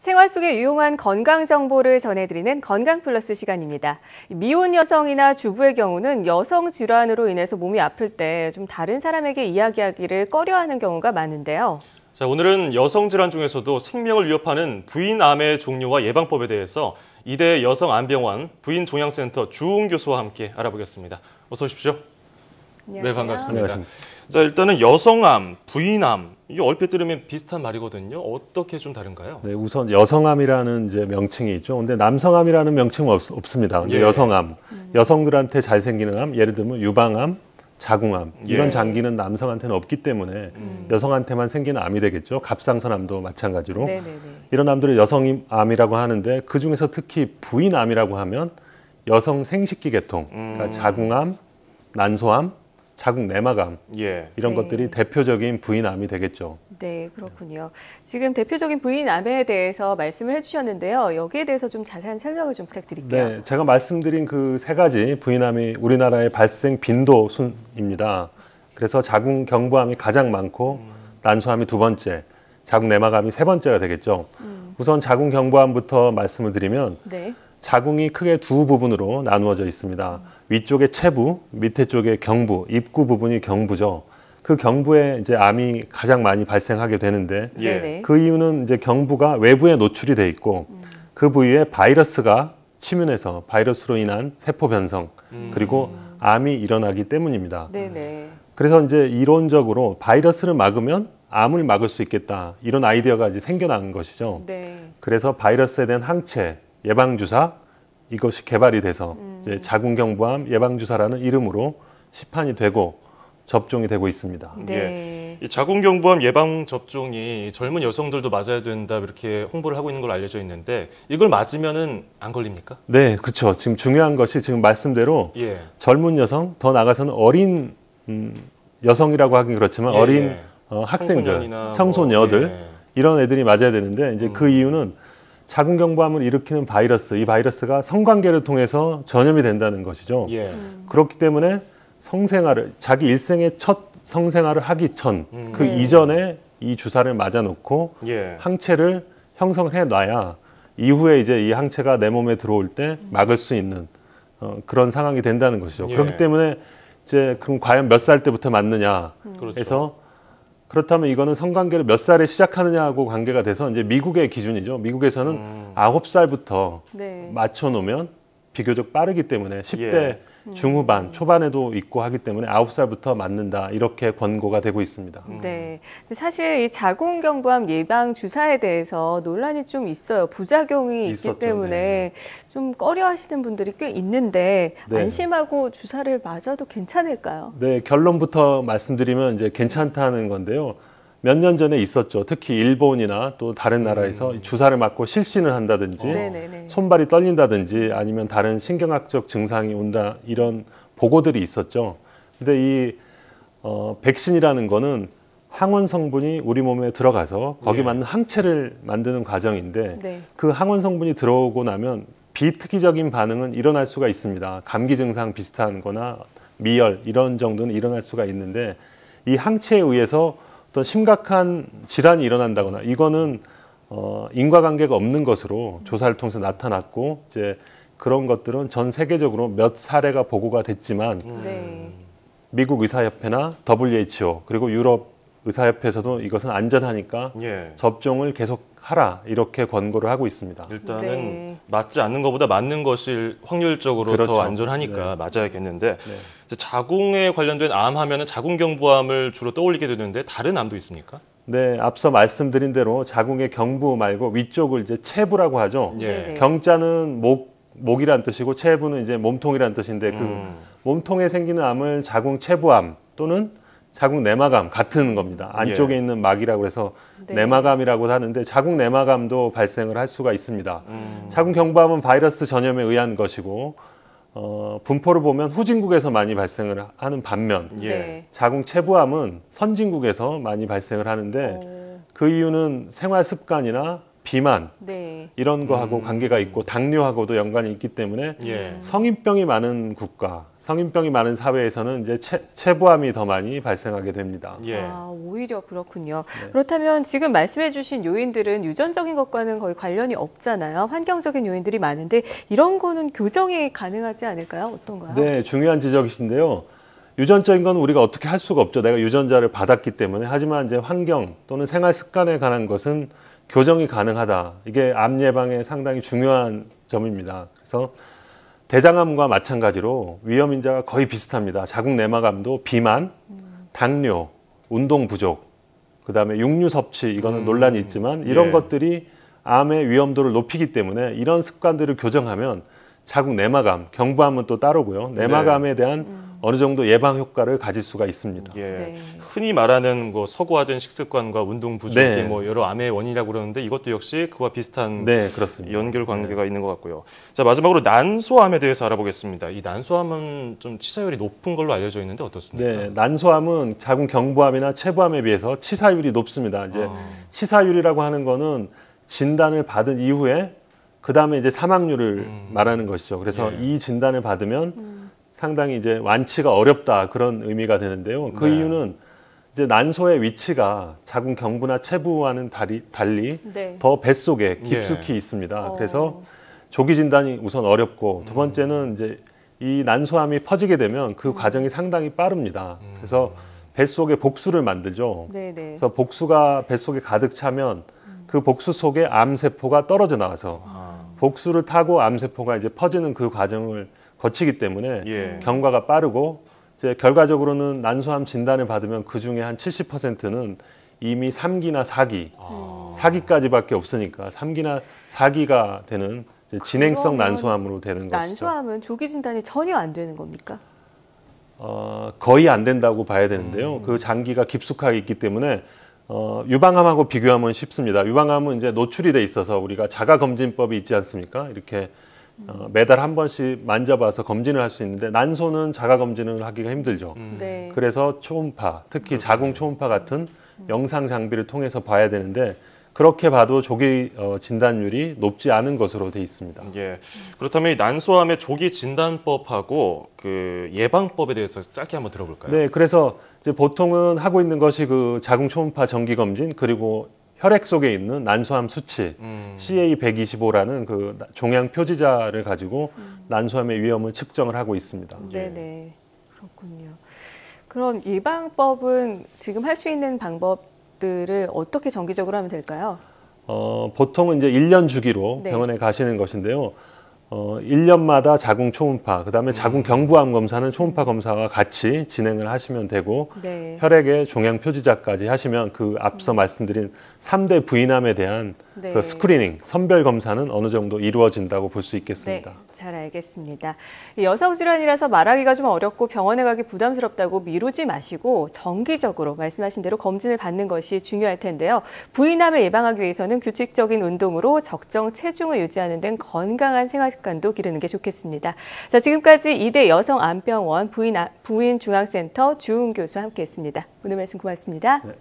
생활 속에 유용한 건강 정보를 전해드리는 건강 플러스 시간입니다. 미혼 여성이나 주부의 경우는 여성 질환으로 인해서 몸이 아플 때 좀 다른 사람에게 이야기하기를 꺼려하는 경우가 많은데요. 자, 오늘은 여성 질환 중에서도 생명을 위협하는 부인암의 종류와 예방법에 대해서 이대 여성암병원 부인종양센터 주웅 교수와 함께 알아보겠습니다. 어서 오십시오. 안녕하세요. 네, 반갑습니다. 자, 일단은 여성암, 부인암, 이게 얼핏 들으면 비슷한 말이거든요. 어떻게 좀 다른가요? 네, 우선 여성암이라는 이제 명칭이 있죠. 근데 남성암이라는 명칭은 없습니다. 근데 예. 여성암, 여성들한테 잘 생기는 암, 예를 들면 유방암, 자궁암 이런 예. 장기는 남성한테는 없기 때문에 여성한테만 생기는 암이 되겠죠. 갑상선암도 마찬가지로. 네네네. 이런 암들을 여성암이라고 하는데 그 중에서 특히 부인암이라고 하면 여성 생식기 계통, 그러니까 자궁암, 난소암, 자궁 내막암 예. 이런 네. 것들이 대표적인 부인암이 되겠죠. 네, 그렇군요. 지금 대표적인 부인암에 대해서 말씀을 해주셨는데요. 여기에 대해서 좀 자세한 설명을 좀 부탁드릴게요. 네, 제가 말씀드린 그 세 가지 부인암이 우리나라의 발생 빈도 순입니다. 그래서 자궁 경부암이 가장 많고 난소암이 두 번째, 자궁 내막암이 세 번째가 되겠죠. 우선 자궁 경부암부터 말씀을 드리면 네. 자궁이 크게 두 부분으로 나누어져 있습니다. 위쪽에 체부, 밑에 쪽에 경부, 입구 부분이 경부죠. 그 경부에 이제 암이 가장 많이 발생하게 되는데 예. 네네. 그 이유는 이제 경부가 외부에 노출이 돼 있고 그 부위에 바이러스가 침윤해서 바이러스로 인한 세포 변성 그리고 암이 일어나기 때문입니다. 네네. 그래서 이제 이론적으로 바이러스를 막으면 암을 막을 수 있겠다 이런 아이디어가 이제 생겨난 것이죠. 네. 그래서 바이러스에 대한 항체 예방주사 이것이 개발이 돼서 이제 자궁경부암 예방주사라는 이름으로 시판이 되고 접종이 되고 있습니다. 네. 이 자궁경부암 예방 접종이 젊은 여성들도 맞아야 된다 이렇게 홍보를 하고 있는 걸로 알려져 있는데 이걸 맞으면은 안 걸립니까? 네, 그렇죠. 지금 중요한 것이 지금 말씀대로 예. 젊은 여성, 더 나아가서는 어린 여성이라고 하긴 그렇지만 예, 어린 예. 학생들, 청소년이나 청소녀들 뭐, 예. 이런 애들이 맞아야 되는데 이제 그 이유는 자궁경부암을 일으키는 바이러스, 이 바이러스가 성관계를 통해서 전염이 된다는 것이죠. 예. 그렇기 때문에 성생활을 자기 일생의 첫 성생활을 하기 전 그 네. 이전에 이 주사를 맞아놓고 예. 항체를 형성해 놔야 이후에 이제 이 항체가 내 몸에 들어올 때 막을 수 있는 그런 상황이 된다는 것이죠. 예. 그렇기 때문에 이제 그럼 과연 몇 살 때부터 맞느냐 그렇죠. 해서 그렇다면 이거는 성관계를 몇 살에 시작하느냐하고 관계가 돼서 이제 미국의 기준이죠. 미국에서는 9살부터 네. 맞춰놓으면 비교적 빠르기 때문에 10대 예. 중후반, 초반에도 있고 하기 때문에 9살부터 맞는다 이렇게 권고가 되고 있습니다. 네. 사실 이 자궁경부암 예방 주사에 대해서 논란이 좀 있어요. 부작용이 있기 있었죠. 때문에 네. 좀 꺼려하시는 분들이 꽤 있는데 네. 안심하고 주사를 맞아도 괜찮을까요? 네, 결론부터 말씀드리면 이제 괜찮다는 건데요. 몇 년 전에 있었죠. 특히 일본이나 또 다른 나라에서 주사를 맞고 실신을 한다든지 네네네. 손발이 떨린다든지 아니면 다른 신경학적 증상이 온다 이런 보고들이 있었죠. 근데 이 백신이라는 거는 항원 성분이 우리 몸에 들어가서 거기 예. 맞는 항체를 만드는 과정인데 네. 그 항원 성분이 들어오고 나면 비특이적인 반응은 일어날 수가 있습니다. 감기 증상 비슷한 거나 미열 이런 정도는 일어날 수가 있는데 이 항체에 의해서 어떤 심각한 질환이 일어난다거나 이거는 인과관계가 없는 것으로 조사를 통해서 나타났고 이제 그런 것들은 전 세계적으로 몇 사례가 보고가 됐지만 네. 미국 의사협회나 WHO 그리고 유럽 의사협회에서도 이것은 안전하니까 예. 접종을 계속 하라 이렇게 권고를 하고 있습니다. 일단은 네. 맞지 않는 것보다 맞는 것이 확률적으로 그렇죠. 더 안전하니까 맞아야겠는데 네. 이제 자궁에 관련된 암 하면은 자궁경부암을 주로 떠올리게 되는데 다른 암도 있습니까? 네, 앞서 말씀드린 대로 자궁의 경부 말고 위쪽을 이제 체부라고 하죠. 예. 네네. 경자는 목이란 뜻이고 체부는 이제 몸통이란 뜻인데 그 몸통에 생기는 암을 자궁 체부암 또는 자궁 내막암 같은 겁니다. 안쪽에 예. 있는 막이라고 해서 네. 내막암이라고 하는데 자궁 내막암도 발생을 할 수가 있습니다. 자궁 경부암은 바이러스 전염에 의한 것이고 분포를 보면 후진국에서 많이 발생을 하는 반면 예. 네. 자궁 체부암은 선진국에서 많이 발생을 하는데 어, 그 이유는 생활 습관이나 비만 네. 이런 거하고 관계가 있고 당뇨하고도 연관이 있기 때문에 예. 성인병이 많은 국가, 성인병이 많은 사회에서는 이제 체부암이 더 많이 발생하게 됩니다. 예. 아, 오히려 그렇군요. 네. 그렇다면 지금 말씀해 주신 요인들은 유전적인 것과는 거의 관련이 없잖아요. 환경적인 요인들이 많은데 이런 거는 교정이 가능하지 않을까요? 어떤가요? 네, 중요한 지적이신데요. 유전적인 건 우리가 어떻게 할 수가 없죠. 내가 유전자를 받았기 때문에. 하지만 이제 환경 또는 생활 습관에 관한 것은 교정이 가능하다. 이게 암 예방에 상당히 중요한 점입니다. 그래서 대장암과 마찬가지로 위험 인자가 거의 비슷합니다. 자궁 내막암도 비만, 당뇨, 운동 부족, 그다음에 육류 섭취 이거는 논란이 있지만 이런 예. 것들이 암의 위험도를 높이기 때문에 이런 습관들을 교정하면 자궁 내막암, 경부암은 또 따르고요. 내막암에 대한 어느 정도 예방 효과를 가질 수가 있습니다. 예. 네. 흔히 말하는 뭐 서구화된 식습관과 운동 부족이 네. 뭐 여러 암의 원인이라고 그러는데 이것도 역시 그와 비슷한 네, 그렇습니다. 연결 관계가 있는 것 같고요. 자, 마지막으로 난소암에 대해서 알아보겠습니다. 이 난소암은 좀 치사율이 높은 걸로 알려져 있는데 어떻습니까? 네, 난소암은 자궁 경부암이나 체부암에 비해서 치사율이 높습니다. 이제 치사율이라고 하는 거는 진단을 받은 이후에 그 다음에 이제 사망률을 말하는 것이죠. 그래서 예. 이 진단을 받으면 상당히 이제 완치가 어렵다 그런 의미가 되는데요. 그 네. 이유는 이제 난소의 위치가 자궁 경부나 체부와는 달리 네. 더 뱃속에 깊숙이 있습니다. 그래서 조기 진단이 우선 어렵고 두 번째는 이제 이 난소암이 퍼지게 되면 그 과정이 상당히 빠릅니다. 그래서 뱃속에 복수를 만들죠. 네, 네. 그래서 복수가 뱃속에 가득 차면 그 복수 속에 암세포가 떨어져 나와서 복수를 타고 암세포가 이제 퍼지는 그 과정을 거치기 때문에 예. 경과가 빠르고 이제 결과적으로는 난소암 진단을 받으면 그 중에 한 70%는 이미 3기나 4기, 4기까지밖에 없으니까 3기나 4기가 되는 이제 진행성 그러면 난소암으로 되는 것이죠. 난소암은 조기 진단이 전혀 안 되는 겁니까? 거의 안 된다고 봐야 되는데요. 그 장기가 깊숙하게 있기 때문에 유방암하고 비교하면 쉽습니다. 유방암은 이제 노출이 돼 있어서 우리가 자가검진법이 있지 않습니까? 이렇게 매달 한 번씩 만져봐서 검진을 할 수 있는데 난소는 자가검진을 하기가 힘들죠. 네. 그래서 초음파, 특히 자궁 초음파 같은 영상 장비를 통해서 봐야 되는데 그렇게 봐도 조기 진단율이 높지 않은 것으로 돼 있습니다. 예. 그렇다면 이 난소암의 조기 진단법하고 그 예방법에 대해서 짧게 한번 들어볼까요? 네, 그래서 이제 보통은 하고 있는 것이 그 자궁 초음파 정기 검진 그리고 혈액 속에 있는 난소암 수치 CA125라는 그 종양 표지자를 가지고 난소암의 위험을 측정을 하고 있습니다. 네, 네. 그렇군요. 그럼 예방법은 지금 할 수 있는 방법들을 어떻게 정기적으로 하면 될까요? 보통은 이제 1년 주기로 네. 병원에 가시는 것인데요. 1년마다 자궁 초음파, 그다음에 자궁 경부암 검사는 초음파 검사와 같이 진행을 하시면 되고 네. 혈액의 종양 표지자까지 하시면 그 앞서 말씀드린 3대 부인암에 대한 네. 그 스크리닝, 선별 검사는 어느 정도 이루어진다고 볼 수 있겠습니다. 네, 잘 알겠습니다. 여성 질환이라서 말하기가 좀 어렵고 병원에 가기 부담스럽다고 미루지 마시고 정기적으로 말씀하신 대로 검진을 받는 것이 중요할 텐데요. 부인암을 예방하기 위해서는 규칙적인 운동으로 적정 체중을 유지하는 등 건강한 생활 습관도 기르는 게 좋겠습니다. 자, 지금까지 이대 여성암병원 부인중앙센터 주은 교수와 함께했습니다. 오늘 말씀 고맙습니다. 네.